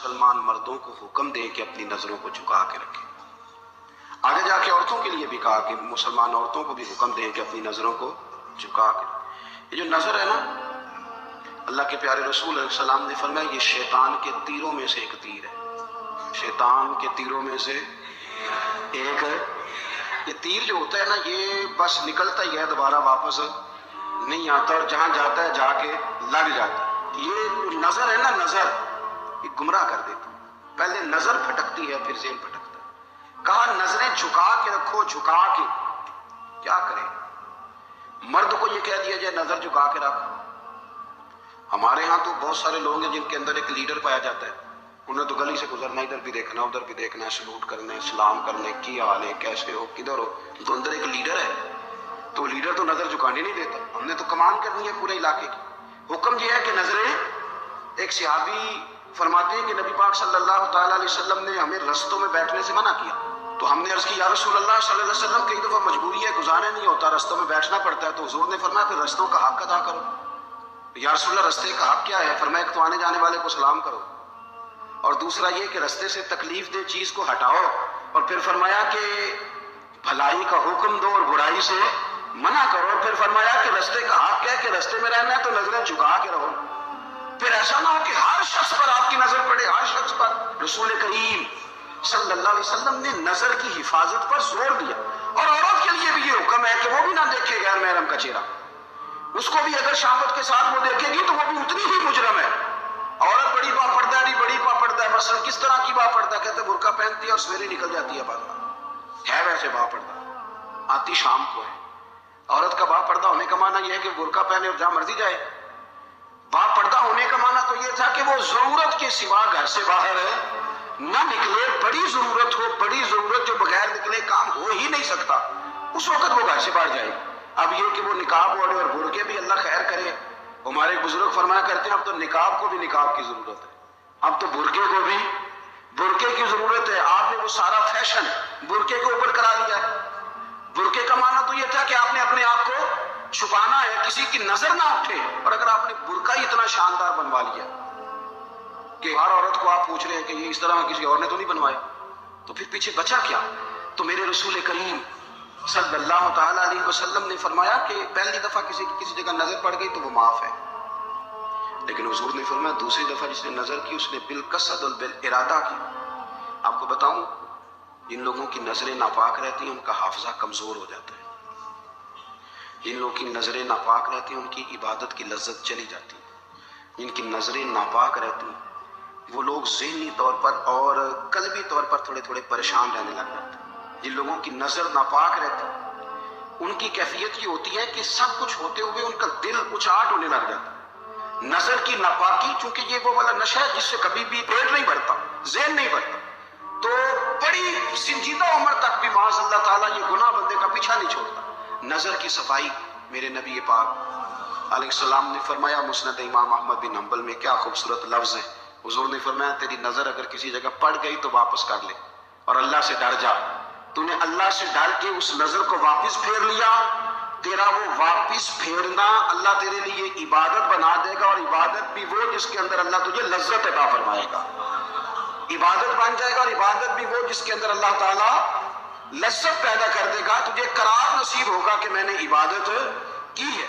مسلمان مردوں کو حکم دے کہ اپنی نظروں کو جھکا کے رکھیں. آگے جا کے عورتوں کے لیے بھی کہا کہ مسلمان عورتوں کو بھی حکم دیں کہ اپنی نظروں کو جھکا کے رکھیں. یہ جو نظر ہے نا، اللہ کے پیارے رسول علیہ السلام نے فرمایا یہ شیطان کے تیروں میں سے ایک تیر ہے. شیطان کے تیروں میں سے ایک ہے. یہ تیر جو ہوتا ہے نا، یہ بس نکلتا ہی ہے، دوبارہ واپس نہیں آتا، اور جہاں جاتا ہے جا کے لگ جاتا ہے. یہ جو نظر ہے نا، نظر یہ گمراہ کر دیتا. پہلے نظر پھٹکتی ہے، پھر ذہن پھٹکتا ہے. کہا نظریں جھکا کے رکھو، جھکا کے. کیا کریں؟ مرد کو یہ کہہ دیا جائے نظر جھکا کے رکھ. ہمارے ہاں تو بہت سارے لوگ ہیں جن کے اندر ایک لیڈر پایا جاتا ہے. انہیں تو گلی سے گزرنا، ادھر بھی دیکھنا ادھر بھی دیکھنا، سلوٹ کرنے، سلام کرنے، کی حال ہے، کیسے ہو، کدھر ہو. تو اندر ایک لیڈر ہے، تو لیڈر تو نظر جھکانے نہیں دیتا. ہم نے تو کمان کرنی ہے پورے علاقے کی. حکم یہ ہے کہ نظریں. ایک صحابی فرماتے ہیں کہ نبی پاک صلی اللہ تعالیٰ علیہ وسلم نے ہمیں رستوں میں بیٹھنے سے منع کیا. تو ہم نے عرض کی یا رسول اللہ صلی اللہ علیہ وسلم، کئی دفعہ مجبوری ہے، گزارنے نہیں ہوتا، رستوں میں بیٹھنا پڑتا ہے. تو حضور نے فرمایا پھر رستوں کا حق ادا کرو. یا رسول اللہ رستے کا حق کیا ہے؟ فرمایا ایک تو آنے جانے والے کو سلام کرو، اور دوسرا یہ کہ رستے سے تکلیف دہ چیز کو ہٹاؤ، اور پھر فرمایا کہ بھلائی کا حکم دو اور برائی سے منع کرو، اور پھر فرمایا کہ رستے کا حق ہے کہ رستے میں رہنا ہے تو نظریں جھکا کے رہو. پھر ایسا نہ ہو کہ ہر شخص پر آپ کی نظر پڑے، ہر شخص پر. رسول کریم صلی اللہ علیہ وسلم نے نظر کی حفاظت پر زور دیا. اور عورت کے لیے بھی یہ حکم ہے کہ وہ بھی نہ دیکھے غیر محرم کا چہرہ. اس کو بھی اگر شہوت کے ساتھ وہ دیکھے گی تو وہ بھی اتنی ہی مجرم ہے. عورت بڑی با پردہ نہیں، بڑی با پردہ ہے. مثلا کس طرح کی با پردہ؟ کہتے برقع پہنتی ہے اور سویرے نکل جاتی ہے باہر. ہے ویسے با پردہ، آتی شام کو ہے. عورت کا با پردہ ہونے کا معنی یہ ہے کہ برقع پہنے اور جہاں مرضی جائے. با پردہ ہونے کا معنی تو یہ تھا کہ وہ ضرورت کے سوا گھر سے باہر نہ نکلے. بڑی ضرورت ہو، بڑی ضرورت جو بغیر نکلے کام ہو ہی نہیں سکتا، اس وقت وہ گھر سے باہر جائے. اب یہ کہ وہ نقاب اوڑھے اور برقعے بھی اللہ خیر کرے. ہمارے بزرگ فرمایا کرتے ہیں اب تو نقاب کو بھی نقاب کی ضرورت ہے، اب تو برقعے کو بھی برقعے کی ضرورت ہے. آپ نے وہ سارا فیشن برقعے کے اوپر کرا لیا ہے. برقعے کا معنی تو یہ تھا کہ آپ نے اپنے آپ کو چھپانا ہے، کسی کی نظر نہ اٹھے. اور اگر آپ نے برقع ہی اتنا شاندار بنوا لیا کہ ہر عورت کو آپ پوچھ رہے ہیں کہ یہ اس طرح کسی اور نے تو نہیں بنوایا، تو پھر پیچھے بچا کیا؟ تو میرے رسول کریم صلی اللہ تعالیٰ علیہ وسلم نے فرمایا کہ پہلی دفعہ کسی کی کسی جگہ نظر پڑ گئی تو وہ معاف ہے. لیکن حضور نے فرمایا دوسری دفعہ جس نے نظر کی اس نے بالقصد اور بالارادہ کی. آپ کو بتاؤں، جن لوگوں کی نظریں ناپاک رہتی ہیں ان کا حافظہ کمزور ہو جاتا ہے. جن لوگوں کی نظریں ناپاک رہتی ہیں ان کی عبادت کی لذت چلی جاتی ہے. جن کی نظریں ناپاک رہتی ہیں وہ لوگ ذہنی طور پر اور قلبی طور پر تھوڑے تھوڑے پریشان رہنے لگ جاتے ہیں. جن لوگوں کی نظر ناپاک رہتی ہے ان کی کیفیت یہ ہوتی ہے کہ سب کچھ ہوتے ہوئے ان کا دل اچاٹ ہونے لگ جاتا ہے. نظر کی ناپاکی، چونکہ یہ وہ والا نشہ ہے جس سے کبھی بھی پیٹ نہیں بھرتا، ذہن نہیں بھرتا، تو بڑی سنجیدہ عمر تک بھی معاذ اللہ تعالیٰ یہ گناہ بندے کا پیچھا نہیں چھوڑتا. نظر کی صفائی میرے نبی پاک علیہ السلام نے فرمایا، مسند امام احمد بن حنبل میں کیا خوبصورت لفظ ہے. حضور نے فرمایا تیری نظر اگر کسی جگہ پڑ گئی تو واپس کر لے اور اللہ سے ڈر جا. تو نے اللہ سے ڈر کے اس نظر کو واپس پھیر لیا، تیرا وہ واپس پھیرنا اللہ تیرے لیے عبادت بنا دے گا. اور عبادت بھی وہ جس کے اندر اللہ تجھے لذت عطا فرمائے گا. عبادت بن جائے گا، اور عبادت بھی وہ جس کے اندر اللہ تعالیٰ لذت پیدا کر دے گا. تجھے قرار نصیب ہوگا کہ میں نے عبادت کی ہے.